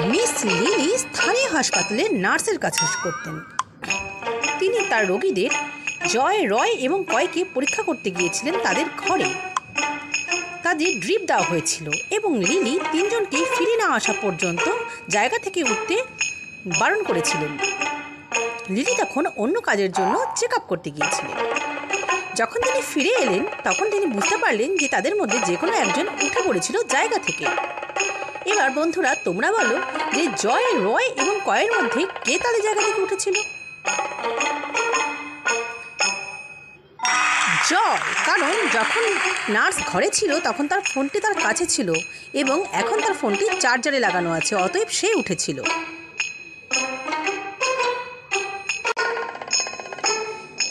Miss lily স্থানীয় হাসপাতালে নার্সের কাজ করতেন। তিনি তার রোগীদের জয়, রয় এবং কয়কে পরীক্ষা করতে গিয়েছিলেন তাদের ঘরে। তাদের ড্রিপ দেওয়া হয়েছিল এবং লিলি তিনজনকে ফিরে না আসা পর্যন্ত জায়গা থেকে উঠতে বারণ করেছিলেন। লিলি তখন অন্য কাজের জন্য চেক আপ করতে গিয়েছিলেন। যখন তিনি ফিরে এলেন তখন তিনি বুঝতে পারলেন যে তাদের মধ্যে যে কোনো একজন উঠে পড়েছিল জায়গা থেকে। এবার বন্ধুরা তোমরা বলো যে জয়, রয় এবং কয়ের মধ্যে কে তাদের জায়গা থেকে উঠেছিল? জয়, কারণ যখন নার্স ঘরে ছিল তখন তার ফোনটি তার কাছে ছিল এবং এখন তার ফোনটি চার্জারে লাগানো আছে, অতএব সে উঠেছিল।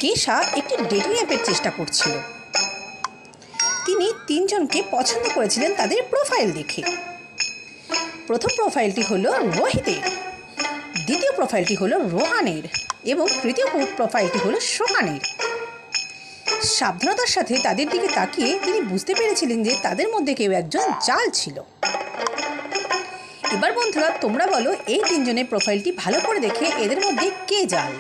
কেশা একটি ডেটিং অ্যাপের চেষ্টা করছিল। তিনি তিনজনকে পছন্দ করেছিলেন তাদের প্রোফাইল দেখে। প্রথম প্রোফাইলটি হলো রোহিতের, দ্বিতীয় প্রোফাইলটি হলো রোহানের এবং তৃতীয় প্রোফাইলটি হলো সোহানের। সাবধানতার সাথে তাদের দিকে তাকিয়ে তিনি বুঝতে পেরেছিলেন যে তাদের মধ্যে কেউ একজন জাল ছিল। এবার বন্ধুরা তোমরা বলো এই তিনজনের প্রোফাইলটি ভালো করে দেখে এদের মধ্যে কে জাল?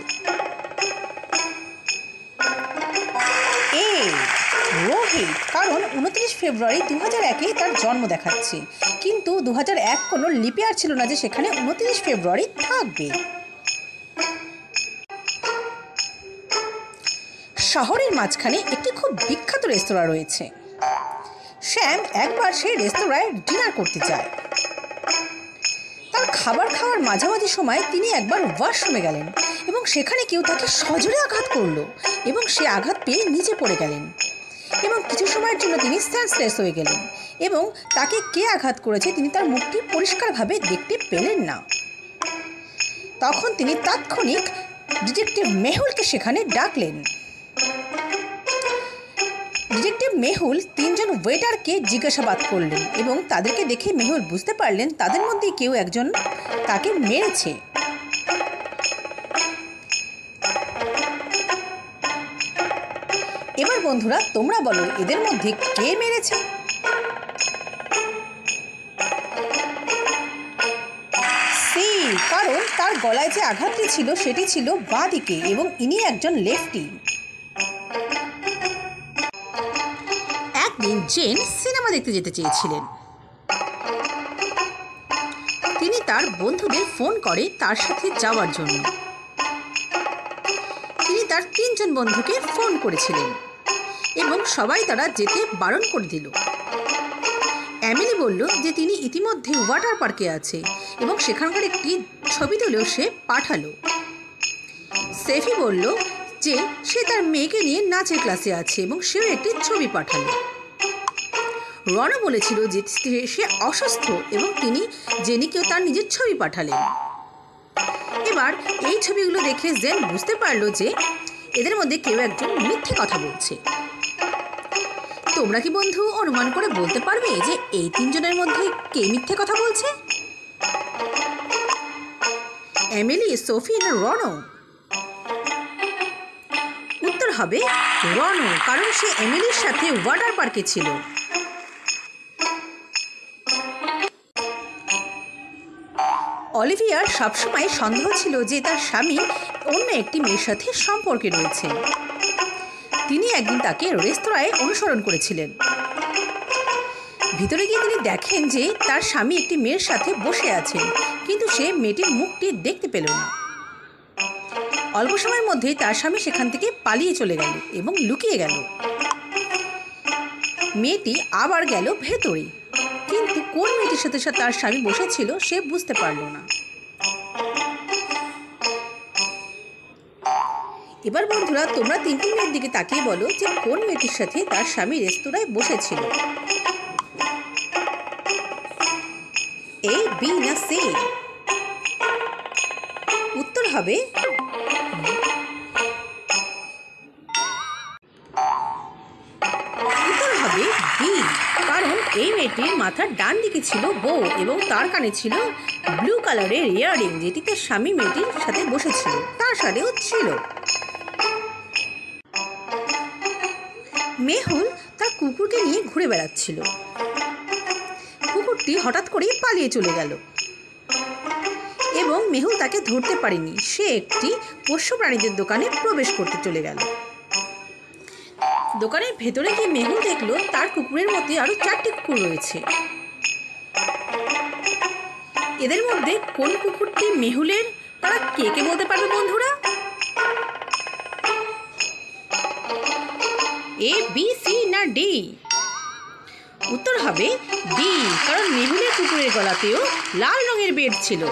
রোহিত, কারণ 29 ফেব্রুয়ারি 2001 তার জন্ম দেখাচ্ছে, কিন্তু 2001 কোনো লিপিয়ার ছিল না যে সেখানে 29 ফেব্রুয়ারি থাকবে। শহরের মাঝখানে একটি খুব বিখ্যাত রেস্তোরাঁ রয়েছে। শ্যাম একবার সেই রেস্তোরাঁয় ডিনার করতে যায়। তার খাবার খাওয়ার মাঝামাঝি সময় তিনি একবার ওয়াশরুমে গেলেন এবং সেখানে কেউ তাকে সজোরে আঘাত করলো এবং সে আঘাত পেয়ে নিচে পড়ে গেলেন এবং কিছু সময়ের জন্য তিনি সেন্সলেস হয়ে গেলেন এবং তাকে কে আঘাত করেছে তিনি তার মুখটি পরিষ্কারভাবে দেখতে পেলেন না। তখন তিনি তাৎক্ষণিক ডিটেকটিভ মেহুলকে সেখানে ডাকলেন। ডিটেকটিভ মেহুল তিনজন ওয়েটারকে জিজ্ঞাসাবাদ করলেন এবং তাদেরকে দেখে মেহুল বুঝতে পারলেন তাদের মধ্যে কেউ একজন তাকে মেরেছে। এবার বন্ধুরা তোমরা বলো এদের মধ্যে কে মেরেছে? সি, কারণ তার গলায় যে আঘাতটি ছিল সেটি ছিল বাঁ দিকে এবং ইনি একজন লেফটি। একদিন জেন সিনেমা দেখতে যেতে চেয়েছিলেন। তিনি তার বন্ধুদের ফোন করে তার সাথে যাওয়ার জন্য। তিনি তার তিনজন বন্ধুকে ফোন করেছিলেন এবং সবাই তারা যেতে বারণ করে দিল। এমিলি বলল যে তিনি ইতিমধ্যে ওয়াটার পার্কে আছে এবং সেখানকার একটি ছবি তুলেও সে পাঠালো। সেফি বলল যে সে তার মেয়েকে নিয়ে নাচের ক্লাসে আছে এবং সেও একটি ছবি পাঠালো। রনও বলেছিল যে সে অসুস্থ এবং তিনি জেনিকেও তার নিজের ছবি পাঠালেন। এবার এই ছবিগুলো দেখে জেন বুঝতে পারল যে এদের মধ্যে কেউ একজন মিথ্যে কথা বলছে। তোমরা কি বন্ধু অনুমান করে বলতে পারবে যে এই তিনজনের মধ্যে কে মিথ্যে কথা বলছে? এমিলি, সোফি না রনো? উত্তর হবে রনো, কারণ সে এমিলির সাথে ওয়াটার পার্কে ছিল। অলিভিয়ার সবসময় সন্দেহ ছিল যে তার স্বামী অন্য একটি মেয়ের সাথে সম্পর্কে রয়েছে। তিনি একদিন তাকে রেস্তোরাঁয় অনুসরণ করেছিলেন। ভিতরে গিয়ে তিনি দেখেন যে তার স্বামী একটি মেয়ের সাথে বসে আছেন, কিন্তু সে মেয়েটির মুখটি দেখতে পেল না। অল্প সময়ের মধ্যেই তার স্বামী সেখান থেকে পালিয়ে চলে গেল এবং লুকিয়ে গেল। মেয়েটি আবার গেল ভেতরে, কিন্তু কোন মেয়েটির সাথে তার স্বামী বসেছিল সে বুঝতে পারল না। এবার বন্ধুরা তোমরা তিনটি মেয়ের দিকে তাকিয়ে বলো যে কোন মেয়েটির সাথে তার স্বামী রেস্তোরাঁয় বসেছিল। এ, বি না সি? উত্তর হবে বি, কারণ এই মেয়েটির মাথার ডান দিকে ছিল বউ এবং তার কানে ছিল ব্লু কালারের ইয়াররিং, যেটি তার স্বামী মেয়েটির সাথে বসেছিল তার সাথেও ছিল। মেহুল তার কুকুরকে নিয়ে ঘুরে বেড়াচ্ছিল। কুকুরটি হঠাৎ করেই পালিয়ে চলে গেল। এবং মেহুল তাকে ধরতে পারেনি। সে একটি পোষ্য প্রাণীদের দোকানে প্রবেশ করতে চলে গেল। দোকানের ভেতরে গিয়ে মেহুল দেখলো তার কুকুরের মধ্যে আরো 4টি কুকুর রয়েছে। এদের মধ্যে কোন কুকুরটি মেহুলের তারা কে কে বলতে পারবে বন্ধুরা? এ, বি, সি না ডি? উত্তর হবে ডি, কারণ মেহুলের কুকুরের গলাতেও লাল রঙের বেল্ট ছিল।